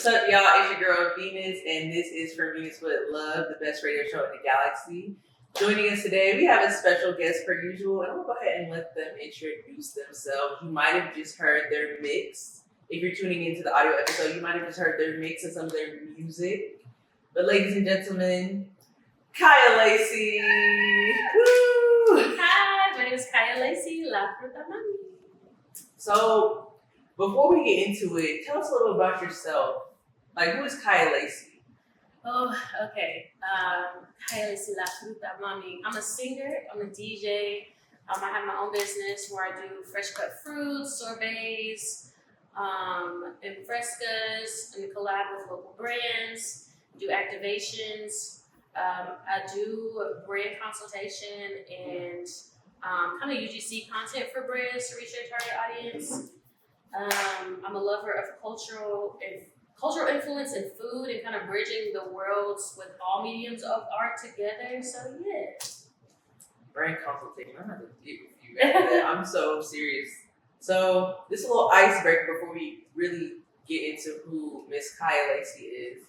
up, y'all? It's your girl Venus, and this is For Venus with Love, the best radio show in the galaxy. Joining us today, we have a special guest per usual, and I'm gonna go ahead and let them introduce themselves. You might have just heard their mix. If you're tuning into the audio episode, you might have just heard their mix of some of their music. But ladies and gentlemen, Kiya Lacey. Woo! Hi, my name is Kiya Lacey, La Fruta Mami. So, before we get into it, tell us a little about yourself. Like, who is Kiya Lacey? Oh, okay. Kiya Lacey, La Fruta Mami. I'm a singer, I'm a DJ. I have my own business where I do fresh cut fruits, sorbets, and frescas, and collab with local brands, do activations. I do brand consultation and kind of UGC content for brands to reach their target audience. I'm a lover of cultural influence in food and kind of bridging the worlds with all mediums of art together. So yeah. Brand consultation. I'm not gonna get with you after that. I'm so serious. So this is a little icebreaker before we really get into who Miss Kiya Lacey is.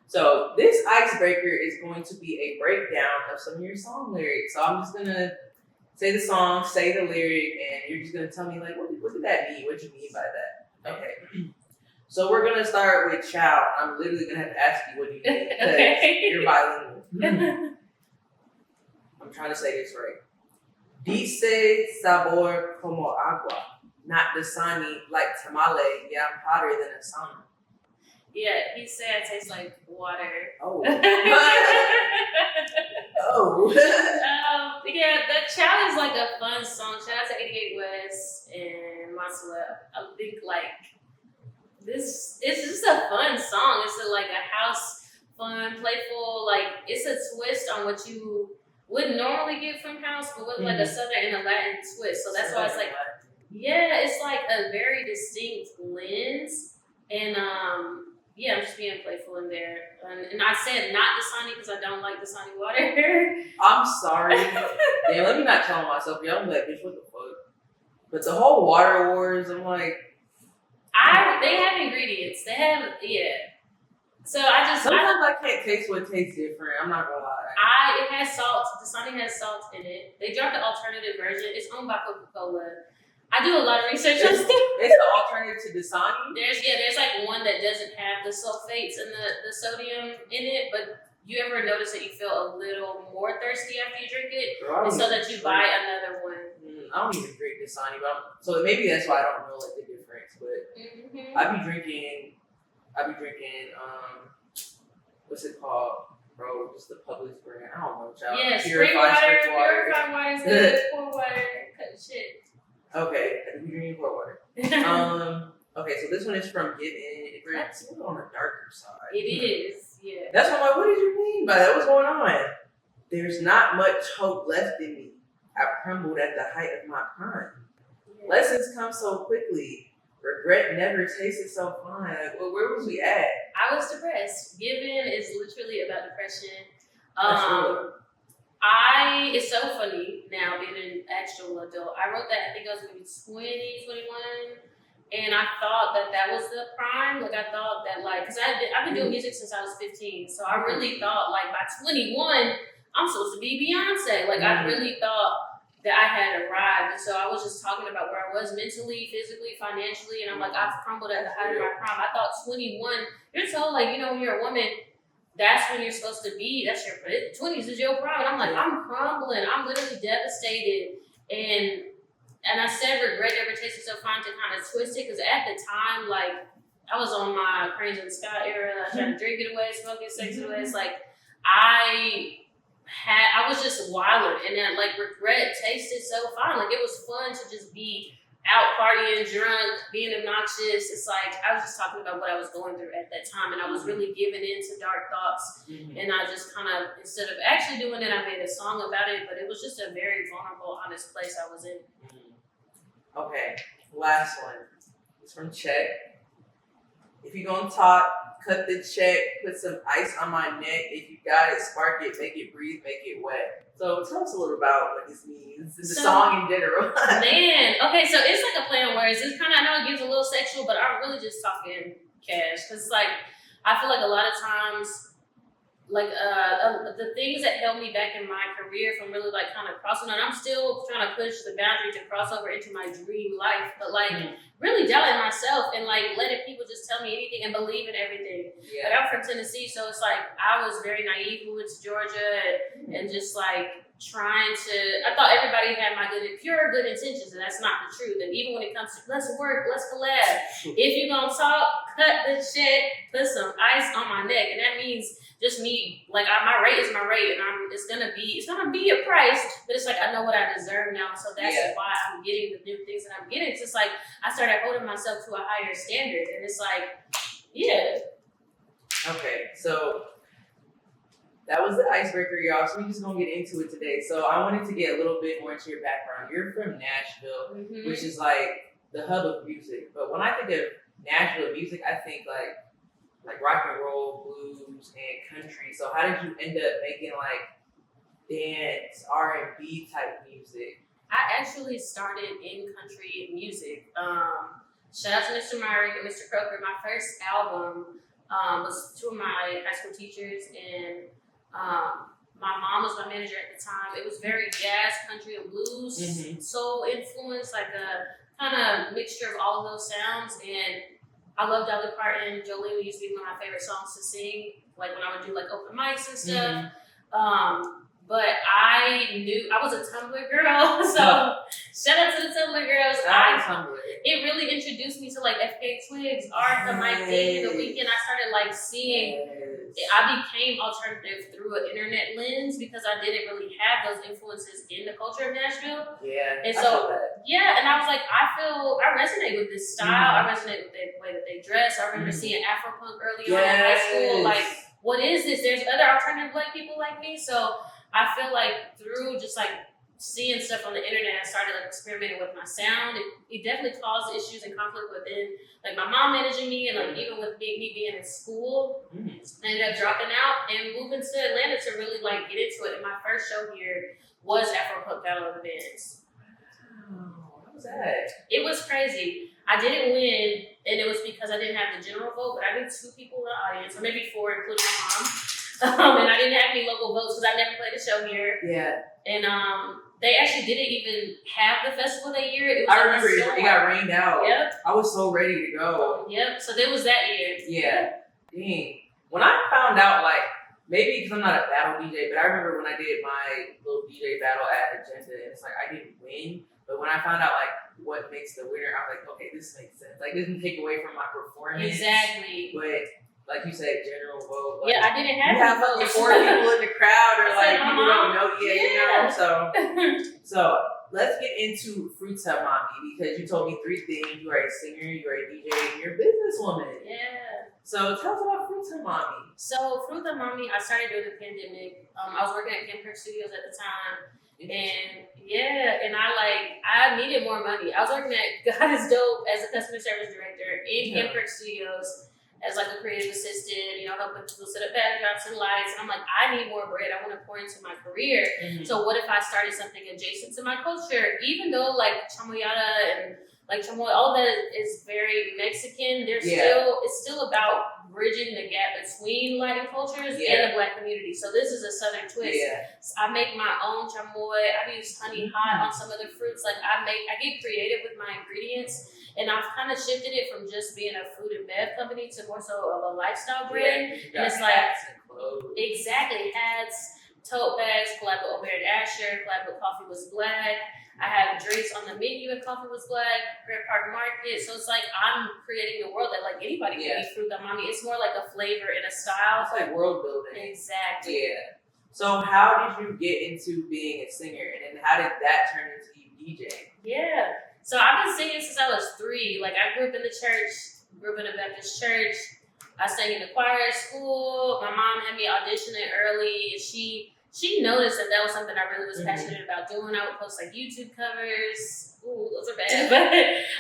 So this icebreaker is going to be a breakdown of some of your song lyrics. So I'm just gonna say the song, say the lyric, and you're just gonna tell me like, what did that mean? What do you mean by that? Okay. So we're gonna start with Chow. I'm literally gonna have to ask you what you mean because you're bilingual. I'm trying to say this right. Dice sabor como agua, not dasani like tamale. Yeah, I'm hotter than a sauna. Yeah, he said it tastes like water. Oh. Oh. Yeah, that Chow is like a fun song. Shout out to 88 West and Masala. I think like this is just a fun song. It's like a house fun, playful, like it's a twist on what you wouldn't normally get from house, but with like a southern and a Latin twist. So that's why it's like, yeah, it's like a very distinct lens. And yeah, I'm just being playful in there. And I said not Dasani because I don't like Dasani water. I'm sorry. Damn, let me not tell myself. Y'all I'm like, bitch, what the fuck? But the whole water wars, I'm like, they have ingredients. They have, yeah. So sometimes I can't taste what tastes different. I'm not gonna lie. It has salt. Dasani has salt in it. They dropped the alternative version. It's owned by Coca-Cola. I do a lot of research on stuff. It's the alternative to Dasani? There's like one that doesn't have the sulfates and the sodium in it, but you ever notice that you feel a little more thirsty after you drink it? And so that you buy another one. I don't even drink Dasani, so maybe that's why I don't know like the difference. But I be drinking, what's it called? Bro, just the Publix brand. I don't know, child. Yeah, spring water. Purified water is good. Pour water. Cut shit. Okay, I be drinking pour water. Okay, so this one is from Given. It's a little on the darker side. It is, yeah. That's what I'm like, what did you mean by that? What's going on? There's not much hope left in me. I've crumbled at the height of my prime. Yeah. Lessons come so quickly. Regret never tasted so fine. Like, well, where was we at? I was depressed. Given is literally about depression. It's so funny now being an actual adult. I wrote that, I think I was maybe 20, 21, and I thought that was the prime. Like I thought that because I've been doing music since I was 15, so I really thought like by 21 I'm supposed to be Beyonce. Like I really thought that I had arrived, and so I was just talking about where I was mentally, physically, financially, and I'm like I've crumbled at the height of my prime. I thought 21. You're told like when you're a woman, that's when you're supposed to be. That's your 20s is your prime. And I'm like, I'm crumbling. I'm literally devastated. And I said regret never tasted so fine to kind of twist it because at the time, like I was on my Cranes in the Sky era. I tried to drink it away, smoke it, sex it away. It's like I was just wild, and then like regret tasted so fine. Like it was fun to just be out partying, drunk, being obnoxious. It's like I was just talking about what I was going through at that time, and I was really giving in to dark thoughts. And I just kind of, instead of actually doing it, I made a song about it. But it was just a very vulnerable, honest place I was in. Okay, last one. It's from Chet. If you're gonna talk, cut the check, put some ice on my neck. If you got it, spark it, make it breathe, make it wet. So tell us a little about what this means, the song in general. Man, okay, so it's like a play on words. It's kind of, I know it gives a little sexual, but I'm really just talking cash. Because it's like, I feel like a lot of times, like the things that held me back in my career from really like kind of crossing, and I'm still trying to push the boundary to cross over into my dream life, but like really doubting myself and like letting people just tell me anything and believe in everything. Yeah. Like I'm from Tennessee, so it's like I was very naive, moving to Georgia and just like trying to, I thought everybody had my pure good intentions, and that's not the truth. And even when it comes to let's work, let's collab, if you're gonna talk, cut the shit, put some ice on my neck, and that means just me, like my rate is my rate, and it's gonna be a price, but it's like I know what I deserve now, so that's why I'm getting the new things that I'm getting. It's just like I started holding myself to a higher standard, and it's like, yeah. Okay, so that was the icebreaker, y'all. So we're just gonna get into it today. So I wanted to get a little bit more into your background. You're from Nashville, which is like the hub of music. But when I think of Nashville music, I think like rock and roll, blues, and country. So how did you end up making like dance, R&B type music? I actually started in country music. Shout out to Mr. Myrie and Mr. Croker. My first album was two of my high school teachers, and my mom was my manager at the time. It was very jazz, country, and blues, soul influence, like a kind of mixture of all of those sounds. And I love Dolly Parton. Jolene used to be one of my favorite songs to sing, like when I would do like open mics and stuff. But I knew I was a Tumblr girl, so shout out to the Tumblr girls. It really introduced me to like FK Twigs, Arca, Mike D, The Weeknd. I started like seeing. I became alternative through an internet lens because I didn't really have those influences in the culture of Nashville. Yeah, and so and I was like, I resonate with this style. I resonate with the way that they dress. I remember seeing Afropunk early on in high school. Like, what is this? There's other alternative Black people like me, so. I feel like through just like seeing stuff on the internet, I started like experimenting with my sound. It definitely caused issues and conflict within like my mom managing me, and like even with me being in school. I ended up dropping out and moving to Atlanta to really like get into it. And my first show here was Afropunk Battle of the Bands. Wow, what was that? It was crazy. I didn't win, and it was because I didn't have the general vote, but I knew 2 people in the audience, or maybe 4, including my mom. And I didn't have any local votes because I never played a show here. Yeah. And they actually didn't even have the festival that year. It was I remember it got rained out. Yep. I was so ready to go. Yep. So there was that year. Yeah. Dang. When I found out, like, maybe because I'm not a battle DJ, but I remember when I did my little DJ battle at Agenda, and it's like I didn't win. But when I found out, like, what makes the winner, I was like, okay, this makes sense. Like, this doesn't take away from my performance. Exactly. But like you said, general vote. Like, I didn't have. You have like 4 people in the crowd, or like people don't know yet, you know. So let's get into Fruta Mommy, because you told me 3 things: you are a singer, you are a DJ, and you're a businesswoman. Yeah. So tell us about Fruta Mommy. So Fruta Mommy, I started during the pandemic. I was working at Kim Kirk Studios at the time. And I needed more money. I was working at God is Dope as a customer service director in Kim Kirk Studios as like a creative assistant, you know, helping people set up backdrops and lights. And I'm like, I need more bread. I want to pour into my career. So what if I started something adjacent to my culture? Even though like chamoyada and like chamoy, all that is very Mexican, it's still about bridging the gap between lighting cultures and the Black community. So this is a Southern twist. So I make my own chamoy. I use honey hot on some of the fruits. Like I get creative with my ingredients. And I've kind of shifted it from just being a food and bev company to more so of a lifestyle brand. And it's like, hats, tote bags, collab with Obeard Asher, collab with Coffee Was Black. I have drinks on the menu at Coffee Was Black, Grand Park Market. So it's like I'm creating a world that like anybody can eat Fruta Mommy. It's more like a flavor and a style. It's like world building. Exactly. Yeah. So how did you get into being a singer, and then how did that turn into you DJing? Yeah. So I've been singing since I was 3. Like I grew up in the church, grew up in a Baptist church. I sang in the choir at school. My mom had me auditioning early, and she noticed that was something I really was passionate about doing. I would post like YouTube covers. Ooh, those are bad. But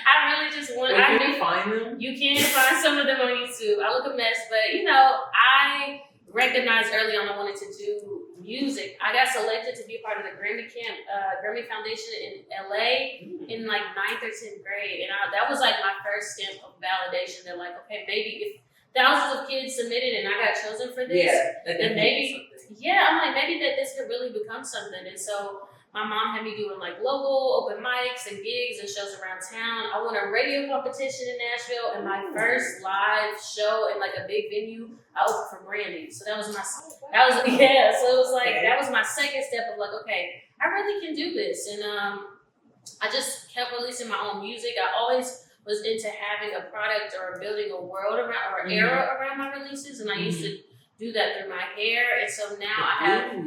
I really just wanted. Can you find them? You can find some of them on YouTube. I look a mess, but you know, I recognized early on I wanted to do music. I got selected to be a part of the Grammy Foundation in LA in like 9th or 10th grade, and that was like my first step of validation that like, okay, maybe if thousands of kids submitted and I got chosen for this. And maybe, I'm like, maybe that this could really become something. And so my mom had me doing like local open mics and gigs and shows around town. I won a radio competition in Nashville, and my first live show in like a big venue, I opened for Brandy. So that was my, So it was like, that was my second step of like, okay, I really can do this. And I just kept releasing my own music. I always was into having a product or building a world around or era around my releases, and I used to do that through my hair. And so now I have, the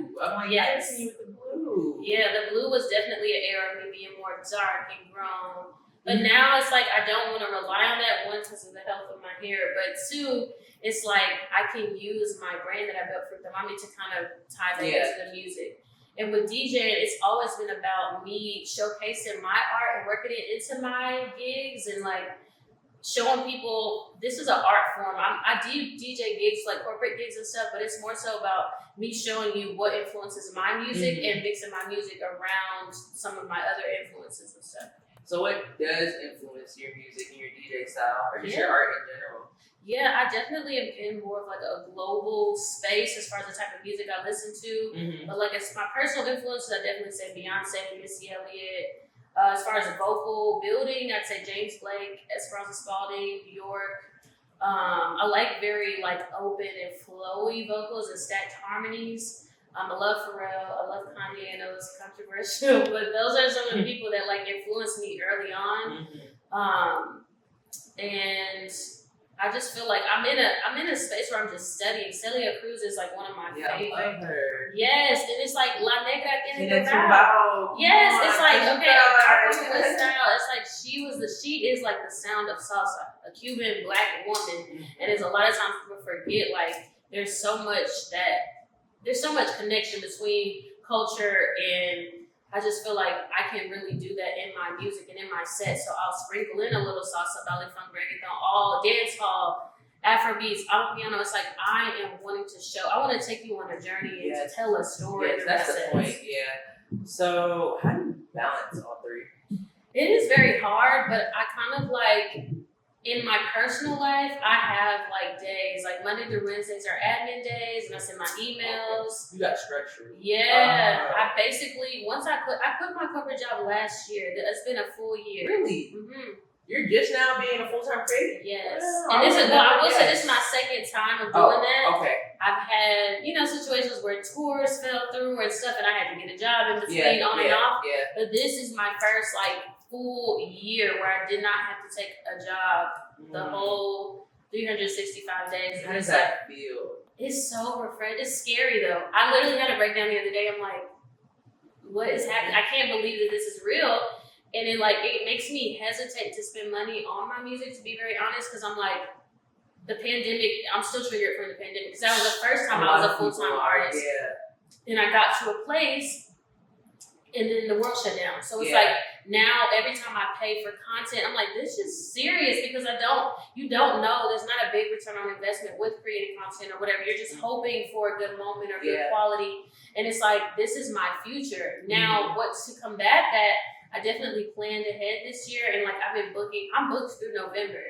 blue was definitely an era of me being more dark and grown. But now it's like I don't want to rely on that, one, because of the health of my hair, but two, it's like I can use my brand that I built for the mommy to kind of tie that into the music. And with DJing, it's always been about me showcasing my art and working it into my gigs and like showing people this is an art form. I do DJ gigs, like corporate gigs and stuff, but it's more so about me showing you what influences my music and mixing my music around some of my other influences and stuff. So what does influence your music and your DJ style or just your art in general? Yeah, I definitely am in more of like a global space as far as the type of music I listen to. But like it's my personal influences, I definitely say Beyonce, Missy Elliott. As far as vocal building, I'd say James Blake, Esperanza Spalding, Bjork. I like very like open and flowy vocals and stacked harmonies. I love Pharrell, I love Kanye. I know it's controversial, but those are some of the people that like influenced me early on. And I just feel like I'm in a space where I'm just studying. Celia Cruz is like one of my favorite. I love her. Yes, and it's like La Negra, Tiene, Tumbao. Yes, it's like okay, style. It's like she is like the sound of salsa, a Cuban black woman, and there's a lot of times people forget like there's so much connection between culture and. I just feel like I can really do that in my music and in my set. So I'll sprinkle in a little salsa, belly funk, reggaeton, all dance hall, Afrobeats, Amapiano. It's like I am wanting to show. I want to take you on a journey and to tell a story. Yes, that's the point. Yeah. So how do you balance all three? It is very hard, but I kind of like in my personal life, I have like days, like Monday through Wednesdays are admin days, and I send my emails. You got structure. Yeah, I basically I quit my corporate job last year. It's been a full year. Really? You're just now being a full-time creator. Yes, and I will say this is my second time of doing that. Okay. I've had situations where tours fell through and stuff, and I had to get a job in between on and off. Yeah. But this is my first full year where I did not have to take a job the whole 365 days. How does that feel? It's so refreshing. It's scary though. I literally had a breakdown the other day. I'm like, what is happening? I can't believe that this is real. And it makes me hesitate to spend money on my music, to be very honest, because I'm like, the pandemic, I'm still triggered from the pandemic because that was the first time I was a full-time artist. Yeah. And I got to a place and then the world shut down. So it's like, now every time I pay for content, I'm like, this is serious because you don't know, there's not a big return on investment with creating content or whatever. You're just hoping for a good moment or good quality. And it's like, this is my future. Now, what's to combat that? I definitely planned ahead this year and I'm booked through November.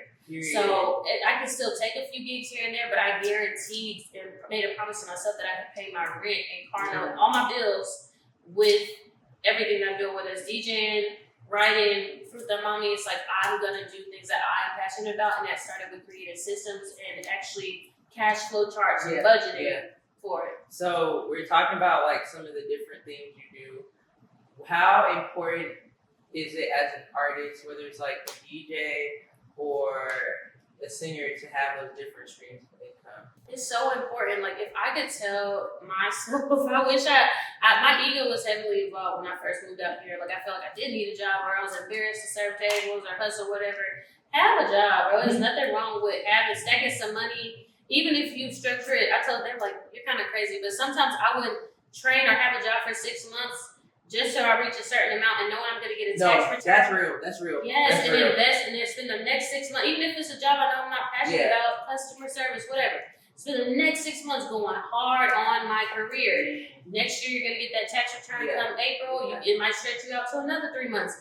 So I can still take a few gigs here and there, but I guaranteed and made a promise to myself that I could pay my rent and car note, all my bills with everything I'm doing, whether it's DJing, writing, Fruit the Mommy. It's like I'm gonna do things that I am passionate about, and that started with creating systems and actually cash flow charts and budgeting for it. So we're talking about some of the different things you do. How important is it as an artist, whether it's a DJ or a singer, to have those different streams of income? It's so important. If I could tell myself, I wish my ego was heavily involved when I first moved out here. I felt like I didn't need a job, or I was embarrassed to serve tables or hustle, whatever. Have a job, bro. There's nothing wrong with stacking some money. Even if you structure it, I tell them, you're kind of crazy, but sometimes I would train or have a job for 6 months just so I reach a certain amount and know I'm going to get a tax return. That's real. Yes, invest and then spend the next 6 months, even if it's a job I know I'm not passionate about, customer service, whatever. Spend the next 6 months going hard on my career. Next year, you're going to get that tax return come April. It might stretch you out to another 3 months.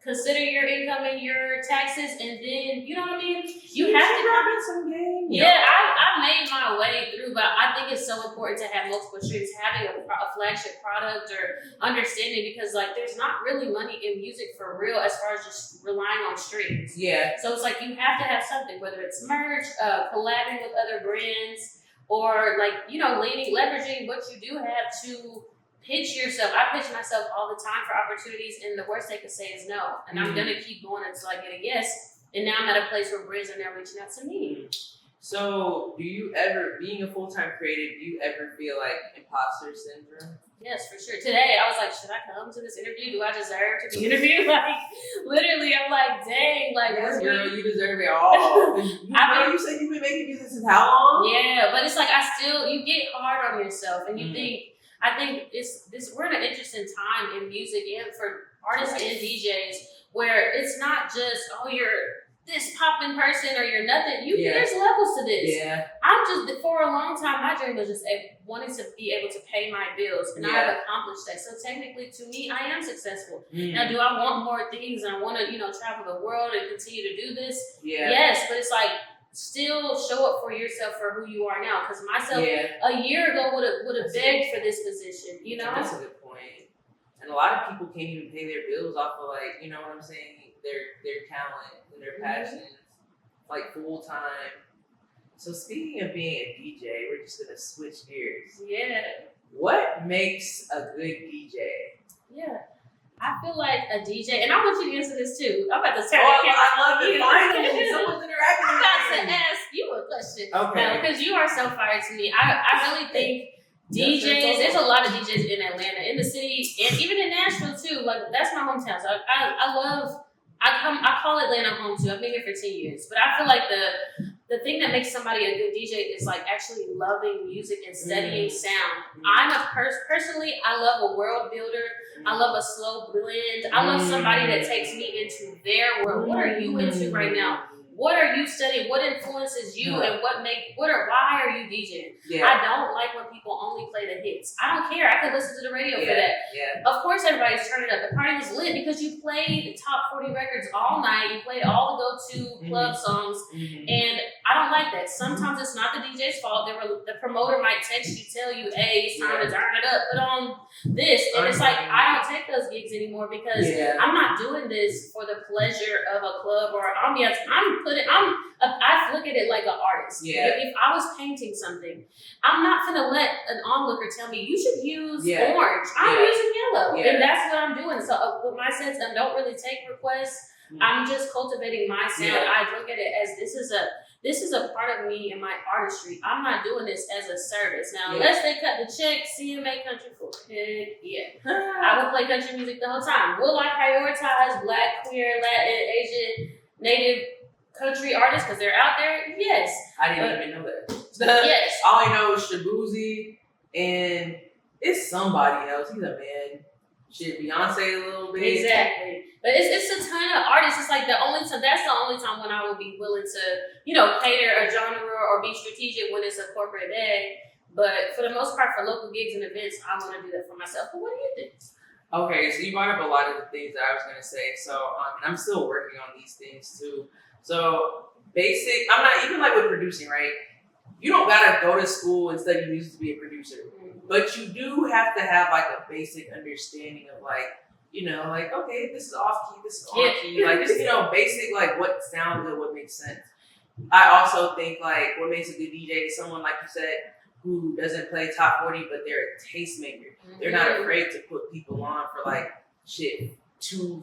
consider your income and your taxes, and then you know what I mean. You have to grab in some game. Yeah, I made my way through, but I think it's so important to have multiple streams, having a flagship product or understanding, because like there's not really money in music for real as far as just relying on streams. Yeah. So it's like you have to have something, whether it's merch, collabing with other brands, or like leveraging what you do have to pitch yourself. I pitch myself all the time for opportunities, and the worst they could say is no. And I'm gonna keep going until I get a yes. And now I'm at a place where brands are now reaching out to me. So, do you ever, being a full-time creative, do you ever feel like imposter syndrome? Yes, for sure. Today, I was like, should I come to this interview? Do I deserve to be interviewed? Like, literally, I'm like, dang, like, yes, girl, you deserve it all. You said you've been making music since how long? Yeah, but it's like you get hard on yourself, and you think. I think we're in an interesting time in music and for artists and DJs where it's not just, you're this popping person or you're nothing. There's levels to this. Yeah. I'm just, for a long time, my dream was just wanting to be able to pay my bills, and I have accomplished that. So technically, to me, I am successful. Now, do I want more things and I want to, travel the world and continue to do this? Yeah. Yes, but it's like, still show up for yourself for who you are now. Because myself a year ago would have begged for this position, That's a good point. And a lot of people can't even pay their bills off of like, you know what I'm saying, their talent and their passions, like full time. So speaking of being a DJ, we're just gonna switch gears. Yeah. What makes a good DJ? Yeah. I feel like a DJ, and I want you to answer this too. I'm about to turn the camera. I love it. Finally, someone's interacting. I'm about to ask you a question. Okay. No, because you are so fire to me. I really think DJs. There's a lot of DJs in Atlanta, in the city, and even in Nashville too. Like that's my hometown. So I call Atlanta home too. I've been here for 10 years, but I feel like the thing that makes somebody a good DJ is like actually loving music and studying sound. I'm a personally, I love a world builder. I love a slow blend. I love somebody that takes me into their world. What are you into right now? What are you studying? What influences you, and why are you DJing? Yeah. I don't like when people only play the hits. I don't care. I could listen to the radio for that. Yeah. Of course, everybody's turning up. The party was lit because you played the top 40 records all night. You played all the go-to club songs, and I don't like that. Sometimes it's not the DJ's fault. The promoter might text you, tell you, "Hey, it's time to turn it up. Put on this," and it's like I don't take those gigs anymore because I'm not doing this for the pleasure of a club or ambiance. I look at it like an artist. Yeah. If I was painting something, I'm not gonna let an onlooker tell me you should use orange. I'm using yellow, and that's what I'm doing. So with my sense, I don't really take requests. I'm just cultivating my sound. I look at it as this is a part of me and my artistry. I'm not doing this as a service. Now, unless they cut the check, CMA Country for heck I will play country music the whole time. Will I prioritize Black, queer, Latin, Asian, Native country artists because they're out there? Yes. I didn't even know that. Yes. All I know is Shabuzi, and it's somebody else. He's a man. Shit, Beyonce a little bit. Exactly. But it's a ton of artists. It's like that's the only time when I would be willing to, cater a genre or be strategic when it's a corporate day. But for the most part, for local gigs and events, I want to do that for myself. But what do you think? Okay, so you brought up a lot of the things that I was going to say. So and I'm still working on these things too. So I'm not even like with producing, right? You don't gotta go to school and study music to be a producer, but you do have to have like a basic understanding of like, okay, this is off key, this is on key, like just basic like what sounds good, what makes sense. I also think like what makes a good DJ is someone like you said who doesn't play top 40, but they're a tastemaker. They're not afraid to put people on for like 2,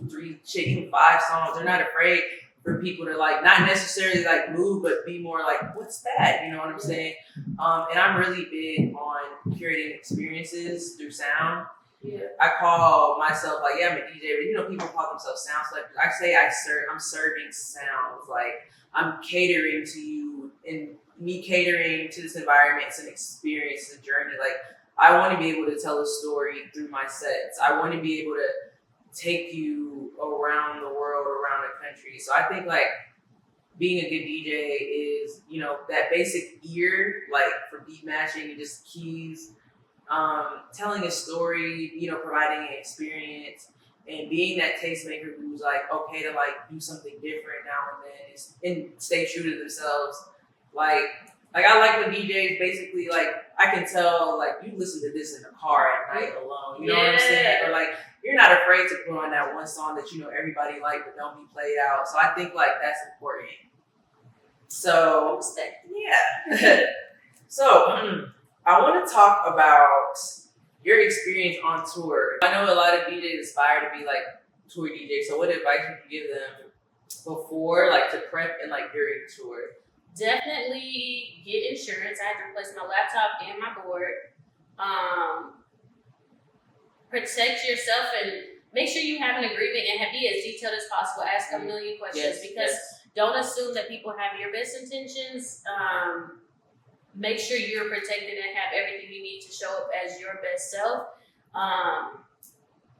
3, even 5 songs. They're not afraid for people to like not necessarily like move, but be more like, what's that? You know what I'm saying? And I'm really big on curating experiences through sound. Yeah. I call myself like, I'm a DJ, but people call themselves sound selectors. I say I'm serving sounds. Like I'm catering to you, and me catering to this environment, it's an experience, it's a journey. Like I want to be able to tell a story through my sets. I want to be able to take you around the world, around the country. So I think like being a good DJ is, that basic ear, like for beat matching and just keys, telling a story, providing an experience, and being that tastemaker who's like okay to like do something different now and then and stay true to themselves. Like I like when DJs basically like I can tell like you listen to this in the car at night alone. You know what I'm saying? Or like you're not afraid to put on that one song that you know everybody like but don't be played out. So I think like that's important. So yeah. So I want to talk about your experience on tour. I know a lot of DJs aspire to be like tour DJs. So what advice would you give them before, like to prep and like during tour? Definitely get insurance. I had to replace my laptop and my board. Protect yourself and make sure you have an agreement and be as detailed as possible. Ask a million questions because don't assume that people have your best intentions. Make sure you're protected and have everything you need to show up as your best self.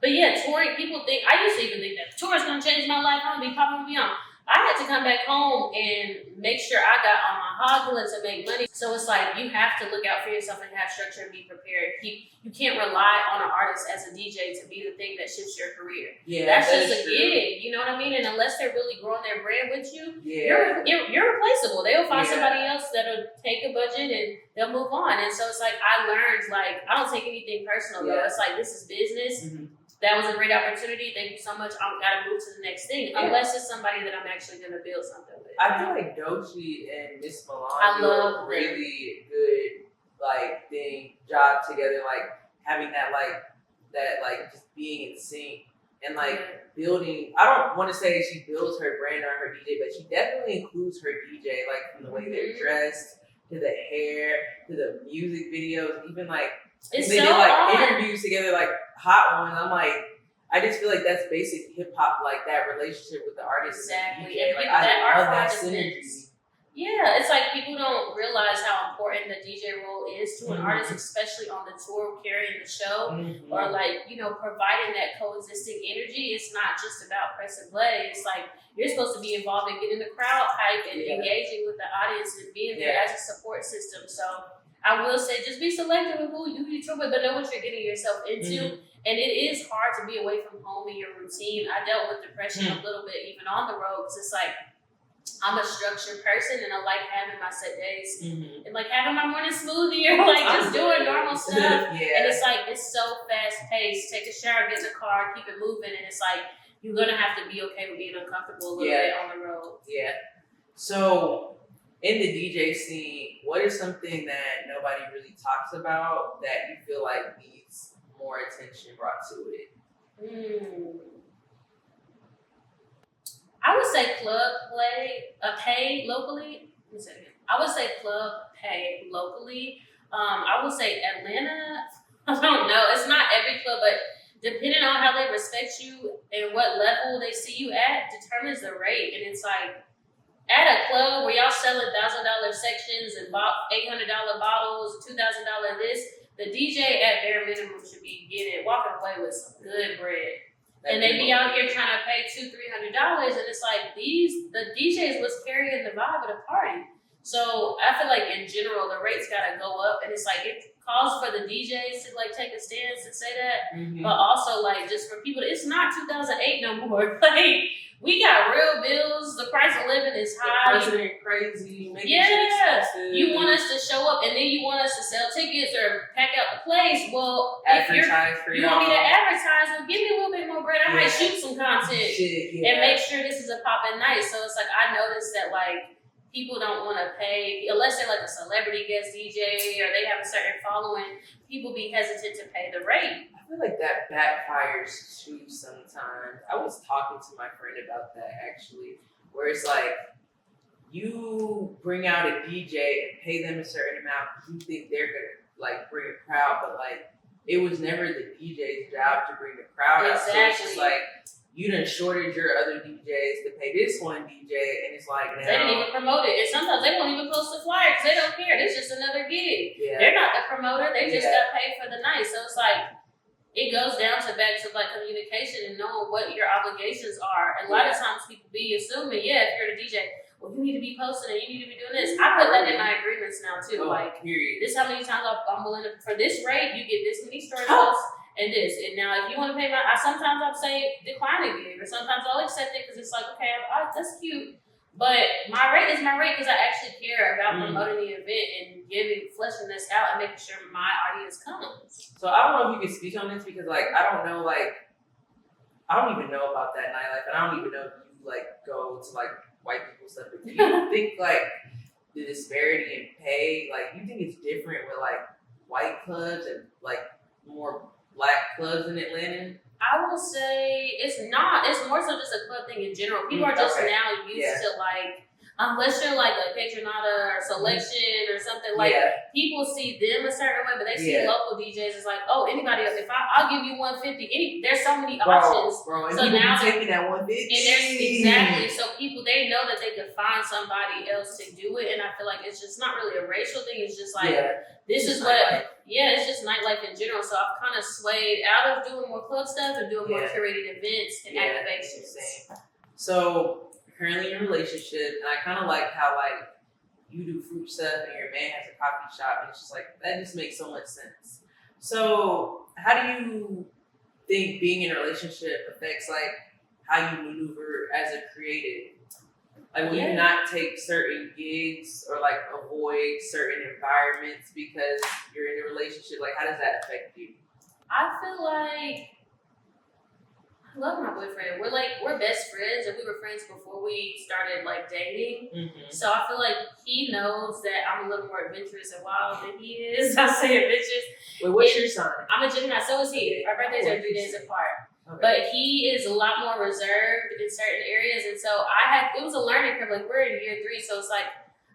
But yeah, touring, people think, I used to even think that tour is going to change my life. I'm going to be popping beyond. I had to come back home and make sure I got on my hustling to make money. So it's like you have to look out for yourself and have structure and be prepared. You can't rely on an artist as a DJ to be the thing that shifts your career. Yeah, that's just a gig. You know what I mean? And unless they're really growing their brand with you, you're replaceable. They'll find somebody else that'll take a budget and they'll move on. And so it's like I learned like I don't take anything personal though. It's like this is business. Mm-hmm. That was a great opportunity. Thank you so much. I've got to move to the next thing. Unless it's somebody that I'm actually going to build something with. I feel like Doechii and Miss Milan do a really good job together. Like having that just being in sync and like building. I don't want to say she builds her brand on her DJ, but she definitely includes her DJ, like from the way they're dressed to the hair to the music videos, even like. It's they so did like interviews together, like hot ones. I'm like, I just feel like that's basic hip hop, like that relationship with the artist. Exactly. And DJ. Like I love that synergy. Yeah, it's like people don't realize how important the DJ role is to an artist, especially on the tour, carrying the show, or like providing that coexisting energy. It's not just about press and play. It's like you're supposed to be involved in getting the crowd hyped and engaging with the audience and being there as a support system. So. I will say, just be selective with who you tour with, but know what you're getting yourself into. And it is hard to be away from home and your routine. I dealt with depression a little bit, even on the road, because it's like, I'm a structured person and I like having my set days and like having my morning smoothie or like just doing normal stuff. And it's like, it's so fast paced. Take a shower, get in the car, keep it moving. And it's like, you're going to have to be okay with being uncomfortable a little bit on the road. Yeah. So, in the DJ scene, what is something that nobody really talks about that you feel like needs more attention brought to it? I would say club pay locally. I would say club pay locally. I would say Atlanta. I don't know. It's not every club, but depending on how they respect you and what level they see you at determines the rate. And it's like, at a club where y'all selling $1,000 sections and $800 bottles, $2,000 this, the DJ at bare minimum should be walking away with some good bread. And they be out here trying to pay $200-$300, and it's like the DJs was carrying the vibe of the party. So I feel like in general the rates gotta go up, and it's like it calls for the DJs to like take a stance and say that, but also like just for people, it's not 2008 no more. Like. We got real bills. The price of living is high. The president crazy. Making shit expensive. You want us to show up, and then you want us to sell tickets or pack out the place. Well, advertise for you want me to advertise? Well, give me a little bit more bread. I might shoot some content and make sure this is a poppin' night. So it's like I noticed that like people don't want to pay unless they're like a celebrity guest DJ or they have a certain following. People be hesitant to pay the rate. I feel like that backfires too sometimes. I was talking to my friend about that actually, where it's like you bring out a DJ and pay them a certain amount because you think they're gonna like bring a crowd, but like it was never the DJ's job to bring the crowd out. So it's just like you done shorted your other DJs to pay this one DJ, and it's like now, they didn't even promote it. And sometimes they won't even post the flyer because they don't care. It's just another gig. They're not the promoter. They just got paid for the night. So it's like. It goes down to back to like communication and knowing what your obligations are. And a lot of times people be assuming, if you're the DJ, well, you need to be posting and you need to be doing this. I put that in my agreements now too. This how many times I'm willing to, for this rate, you get this many story posts and this. And now, if you want to pay sometimes I'll say decline a gig, or sometimes I'll accept it because it's like, okay, that's cute. But my rate is my rate because I actually care about promoting the event and fleshing this out and making sure my audience comes. So I don't know if you can speak on this because, like, I don't know, like, I don't even know about that nightlife, and I don't even know if you like go to like white people stuff. But do you think like the disparity in pay, like, you think it's different with like white clubs and like more black clubs in Atlanta? I will say it's not. It's more so just a club thing in general. People are just now used to like, unless you're like a Patronata or Selection or something, like people see them a certain way, but they see local DJs as like, oh, anybody else. If I'll give you $150. There's so many options. And so now taking that $150. And there's exactly, so people, they know that they could find somebody else to do it, and I feel like it's just not really a racial thing. It's just like this is what. It's just nightlife in general. So I've kind of swayed out of doing more club stuff and doing more curated events and activations. So currently in a relationship, and I kind of like how like you do fruit stuff and your man has a coffee shop, and it's just like that just makes so much sense. So how do you think being in a relationship affects like how you maneuver as a creative? Like, will you not take certain gigs or like avoid certain environments because you're in a relationship? Like, how does that affect you? I feel like I love my boyfriend. We're best friends, and we were friends before we started like dating. So I feel like he knows that I'm a little more adventurous and wild than he is. I say adventurous. Wait, what's your sign? I'm a Gemini, so is he. Our birthdays are 3 days apart. Okay. But he is a lot more reserved in certain areas, and so it was a learning curve. Like, we're in year 3, so it's like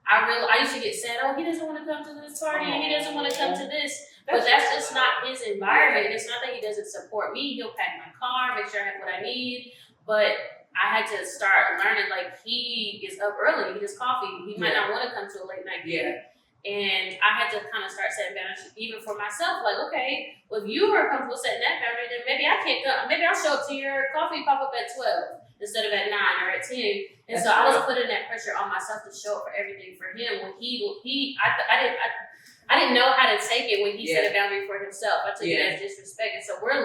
I used to get sad. Oh, he doesn't want to come to this party. He doesn't want to come to this. But that's just not his environment. It's not that he doesn't support me. He'll pack my car, make sure I have what I need. But I had to start learning. Like, he is up early. He does coffee. He might not want to come to a late night gig. And I had to kind of start setting boundaries even for myself. Like, okay, well, if you are comfortable setting that boundary, then maybe I can't come. Maybe I'll show up to your coffee pop-up at 12 instead of at 9 or at 10. And so I was putting that pressure on myself to show up for everything for him. When I didn't know how to take it when he set a boundary for himself. I took it as disrespect. And so we're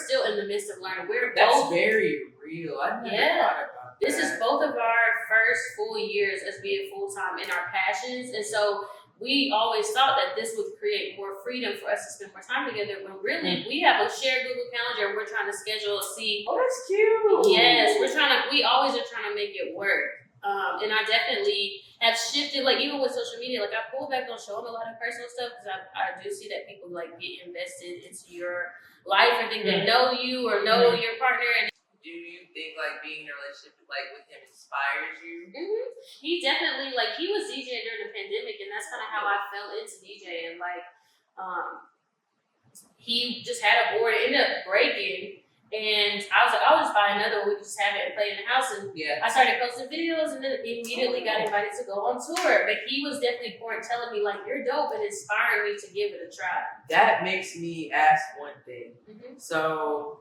still in the midst of learning. That's very real. I never thought about that. This is both of our first full years as being full-time in our passions. And so we always thought that this would create more freedom for us to spend more time together, when really we have a shared Google Calendar and we're trying to schedule Oh, that's cute. Yes, we always are trying to make it work. And I definitely have shifted, like, even with social media, like, I pull back on showing a lot of personal stuff because I do see that people like get invested into your life and think they know you or know your partner. And do you think like being in a relationship like with him inspires you? He definitely, like, he was DJing during the pandemic, and that's kind of how I fell into DJing. Like, he just had a board, it ended up breaking, and I was like, I'll just buy another one. We just have it and play in the house. And I started posting videos, and then immediately got invited to go on tour. But he was definitely telling me, like, you're dope, and inspiring me to give it a try. That makes me ask one thing. So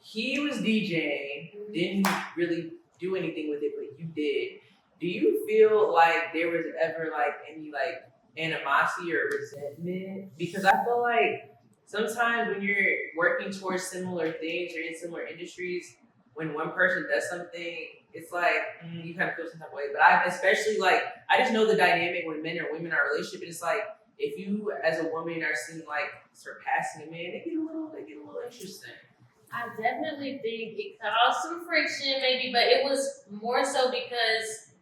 he was DJing, didn't really do anything with it, but you did. Do you feel like there was ever like any like animosity or resentment? Because I feel like sometimes when you're working towards similar things or in similar industries, when one person does something, it's like you kind of feel some type of way. But I just know the dynamic when men or women are in a relationship, and it's like if you as a woman are seen like surpassing a man, they get a little interesting. I definitely think it caused some friction, maybe, but it was more so because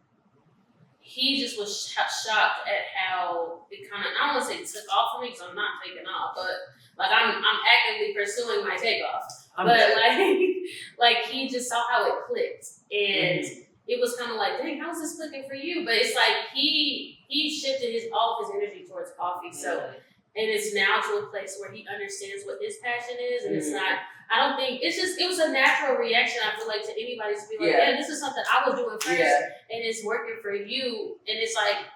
he just was shocked at how it kind of, I don't want to say took off for me because I'm not taking off, but like I'm actively pursuing my takeoff. Like he just saw how it clicked, and it was kind of like, dang, how's this clicking for you? But it's like he shifted all of his energy towards coffee, so. And it's now to a place where he understands what his passion is, and it's not, I don't think, it was a natural reaction, I feel like, to anybody to be like, yeah, this is something I was doing first, and it's working for you. And it's like,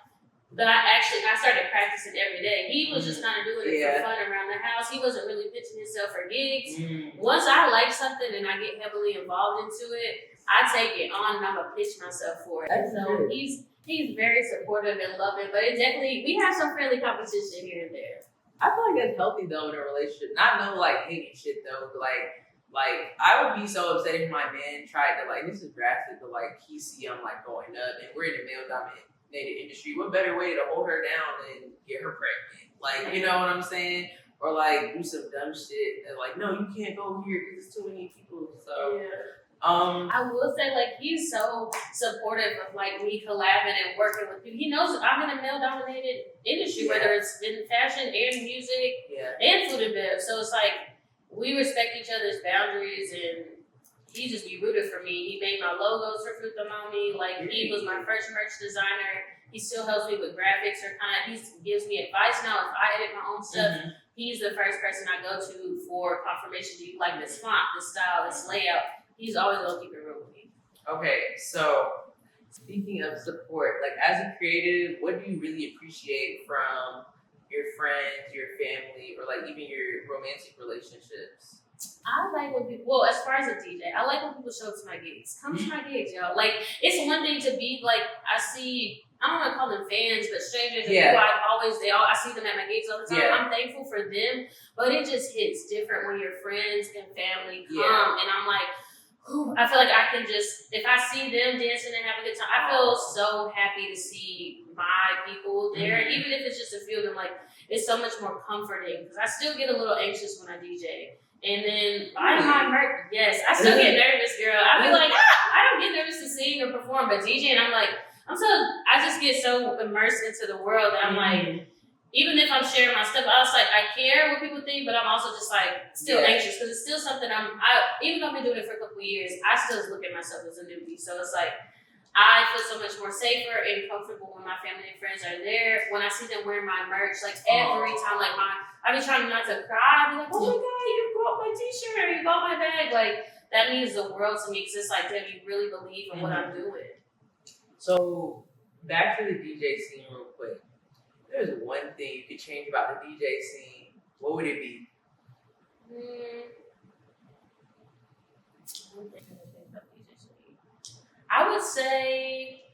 but I started practicing every day. He was just kind of doing it for fun around the house. He wasn't really pitching himself for gigs. Once I like something and I get heavily involved into it, I take it on and I'm going to pitch myself for it. So he's very supportive and loving, but it definitely, we have some friendly competition here and there. I feel like that's healthy though in a relationship. Not no like hating shit though, but like I would be so upset if my man tried to like this is drastic, but like he see I'm like going up and we're in a male dominated industry. What better way to hold her down than get her pregnant? Like, you know what I'm saying? Or like do some dumb shit and like, no, you can't go here because there's too many people. So I will say, like, he's so supportive of like me collabing and working with people. He knows I'm in a male-dominated industry, whether it's in fashion and music and food and bev. So it's like we respect each other's boundaries, and he just be rooted for me. He made my logos for Tumbao. Like, he was my first merch designer. He still helps me with graphics or he gives me advice now if I edit my own stuff. He's the first person I go to for confirmation. Do you like this font, this style, this layout? He's always gonna keep it real with me. Okay, so speaking of support, like as a creative, what do you really appreciate from your friends, your family, or like even your romantic relationships? I like when people, well, as far as a DJ, I like when people show up to my gigs. Come to my gigs, y'all. Like, it's one thing to be like, I don't want to call them fans, but strangers and people I see them at my gigs all the time. I'm thankful for them, but it just hits different when your friends and family come, and I'm like, I feel like I can just, if I see them dancing and having a good time, I feel so happy to see my people there, even if it's just a few of them. Like, it's so much more comforting because I still get a little anxious when I DJ. And then buying my merch, I still get nervous, girl. I feel like I don't get nervous to sing or perform, but DJing, I just get so immersed into the world that I'm like, even if I'm sharing my stuff, I care what people think, but I'm also just like still anxious because it's still something even though I've been doing it for a couple of years, I still look at myself as a newbie. So it's like, I feel so much more safer and comfortable when my family and friends are there. When I see them wearing my merch, like every time, like I be trying not to cry. I be like, oh my God, you bought my t-shirt or you bought my bag. Like, that means the world to me because it's like, damn, you really believe in what I'm doing. So, back to the DJ scene real quick. There's one thing you could change about the DJ scene. What would it be? I would say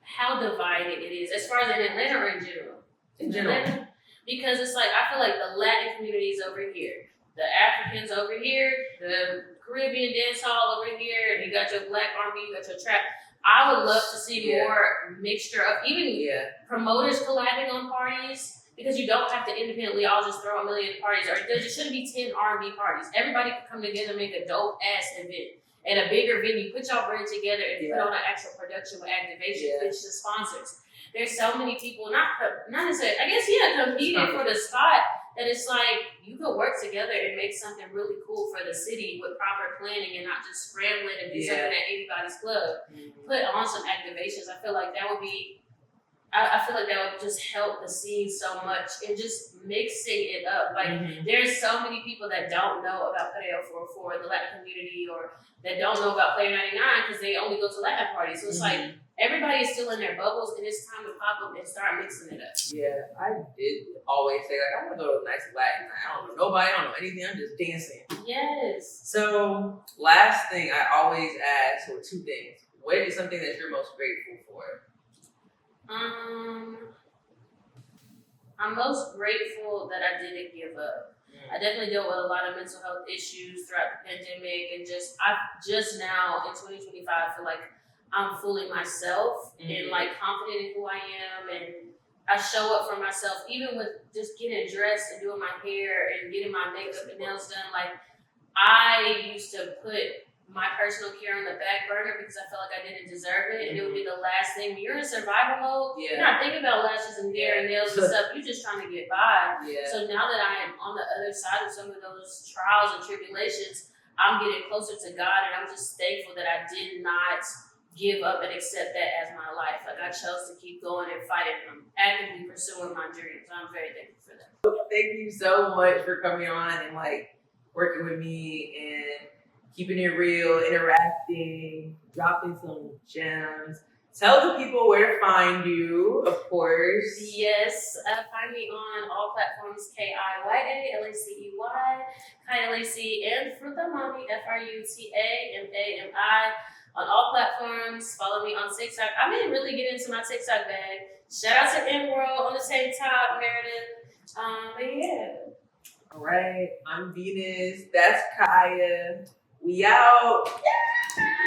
how divided it is, as far as in Atlanta or in general? In general. Because it's like, I feel like the Latin community is over here, the Africans over here, the Caribbean dance hall over here, and you got your black R&B, you got your trap. I would love to see more mixture of even promoters collabing on parties, because you don't have to independently all just throw a million parties, or there just shouldn't be 10 R&B parties. Everybody can come together and make a dope ass event at a bigger venue. Put y'all brand together and put on an actual production with activation, pitch the sponsors. There's so many people, not necessarily, I guess, competing for the spot, that it's like you could work together and make something really cool for the city with proper planning and not just scrambling and do something at anybody's club. Put on some activations. I feel like that would be, I feel like that would just help the scene so much and just mixing it up. Like, there's so many people that don't know about Player 404, the Latin community, or that don't know about Player 99 because they only go to Latin parties. So it's like, everybody is still in their bubbles, and it's time to pop up and start mixing it up. Yeah, I did always say, like, I want to go to a nice Latin night. I don't know nobody, I don't know anything, I'm just dancing. Yes. So, last thing I always ask, or two things. What is something that you're most grateful for? I'm most grateful that I didn't give up. I definitely dealt with a lot of mental health issues throughout the pandemic, and I just now in 2025 feel like I'm fully myself and like confident in who I am, and I show up for myself, even with just getting dressed and doing my hair and getting my makeup and nails done. Like, I used to put my personal care on the back burner because I felt like I didn't deserve it, and it would be the last thing. When you're in survival mode, you're not thinking about lashes and hair and nails and stuff. You're just trying to get by. So now that I am on the other side of some of those trials and tribulations, I'm getting closer to God, and I'm just thankful that I did not give up and accept that as my life. Like, I chose to keep going and fighting. I'm actively pursuing my dreams. I'm very thankful for that. Thank you so much for coming on and like working with me and keeping it real, interacting, dropping some gems. Tell the people where to find you, of course. Yes, find me on all platforms, Kiya Lacey, Kiya Lacey, and Frutamami, Frutami. on all platforms. Follow me on TikTok. I've been really getting into my TikTok bag. Shout out to Emerald on the TikTok, Meredith. But yeah. All right, I'm Venus. That's Kiya. We out.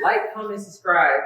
Like, comment, subscribe.